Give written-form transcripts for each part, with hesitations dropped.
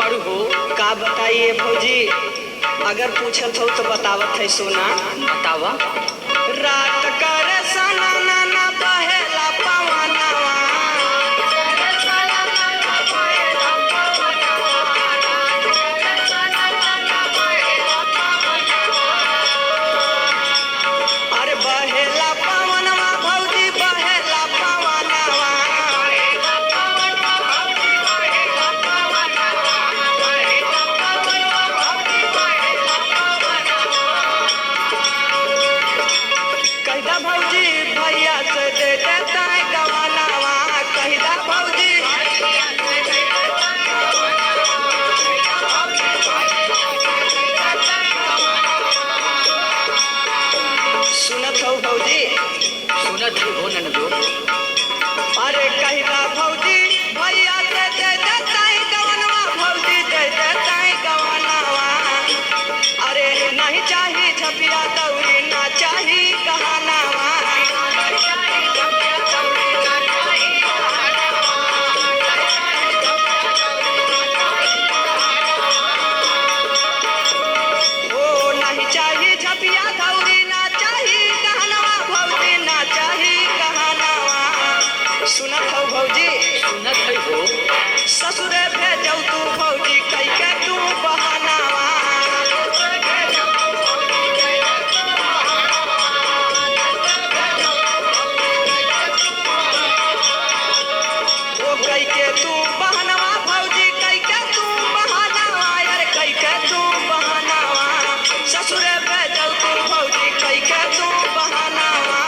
बाड़ू हो? का बताइए भौजी, अगर पूछत हो तो बतावत है सोना। बतावा। रात करे सना नाना बहेला पवनवा, अरे बहेला पवनवा भौजी बहेला पवनवा। कहिदा भौजी भैया से दे देता है गवानवा, कहिदा भौजी। सुनत हो भौजी? सुनत हो ननदो। अरे कहिदा भौजी भैया से दे देता है गवानवा, भौजी दे देता है गवानवा। अरे नहीं चाहिए झपिया दौरी ना चाहिए गहनावा। ओ नहीं चाहिए झपिया दौरी ना चाहिए गहनावा, भौजी ना चाहिए गहनावा। सुनत हो भौजी? सुनत है हो। ससुरे भेजौ तू भौजी कई के तू बहानावा। ओ कई के तू बहानावा भौजी कई के तू बहानावा, यार कई के तू बहानावा। ससुरे भेजौ तू भौजी कई के तू बहानावा।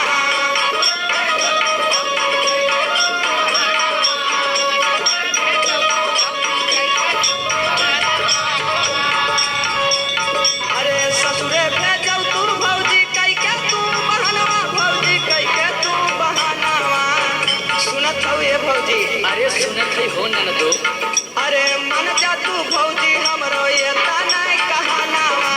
अरे ससुरे भेजौ तू भौजी कई के तू बहानावा, भौजी कई के तू बहानावा। सुनत हो ये भौजी? अरे सुनत है हो ननदो। अरे मन जा तू भौजी हमरो ये तना कहानावा।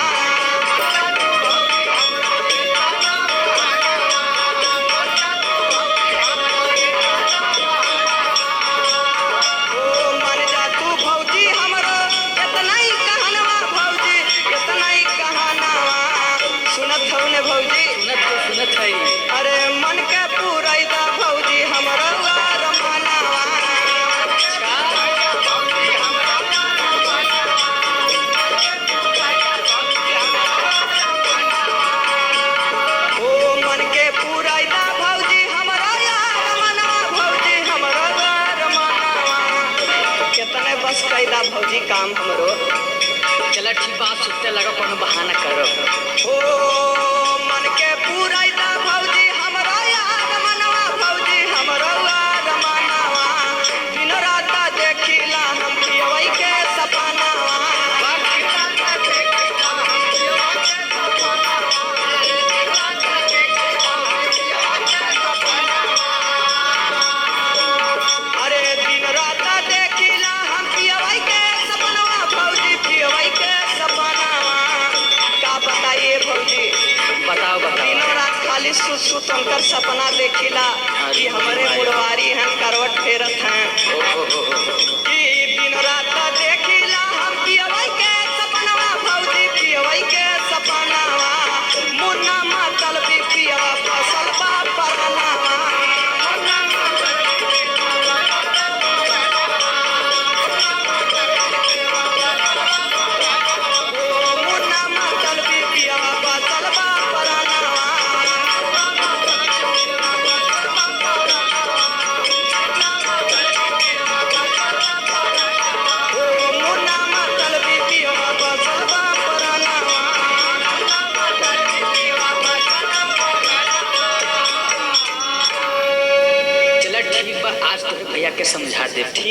ओ मन जा तू भौजी हमरो इतना ही कहानवा, भौजी इतना ही कहानावा। सुनत हो ने भौजी? सुनत है। अरे मन के पूरैदा भौजी हमरो रमनावा। ओ मन के पूरैदा भौजी हमरो रमनावा, भौजी हमरो रमनावा। कितने बस कैदा भौजी काम हमरो। चला ठीक बात सुनते लगा कोनो बहाना करो। ओ मन के पूरैदा भौजी हमरो रमनावा, भौजी हमरो रमनावा। दिन रात देखिला हम पियवै के सपनावा। अरे दिन रात देखिला हम पियवै के सपनावा, भौजी पियवै के सपनावा। का बताइए भौजी? बताओ बताओ। दिनों रात खाली सुत उनकर सपना देखिला कि हमारे मुड़वारी हैं करवट फेरत हैं। कि दिन रात देखिला हम पियवै के सपनावा, भौजी पियवै के सपनावा। मुन्ना मातल भी पियवा फसल बा परनावा। ओ मुन्ना मातल भी पियवा फसल बा परनावा। ओ मुन्ना मातल भी पियवा फसल बा परनावा। चला ठीक बा, आज तो भैया के समझा दे। ठीक।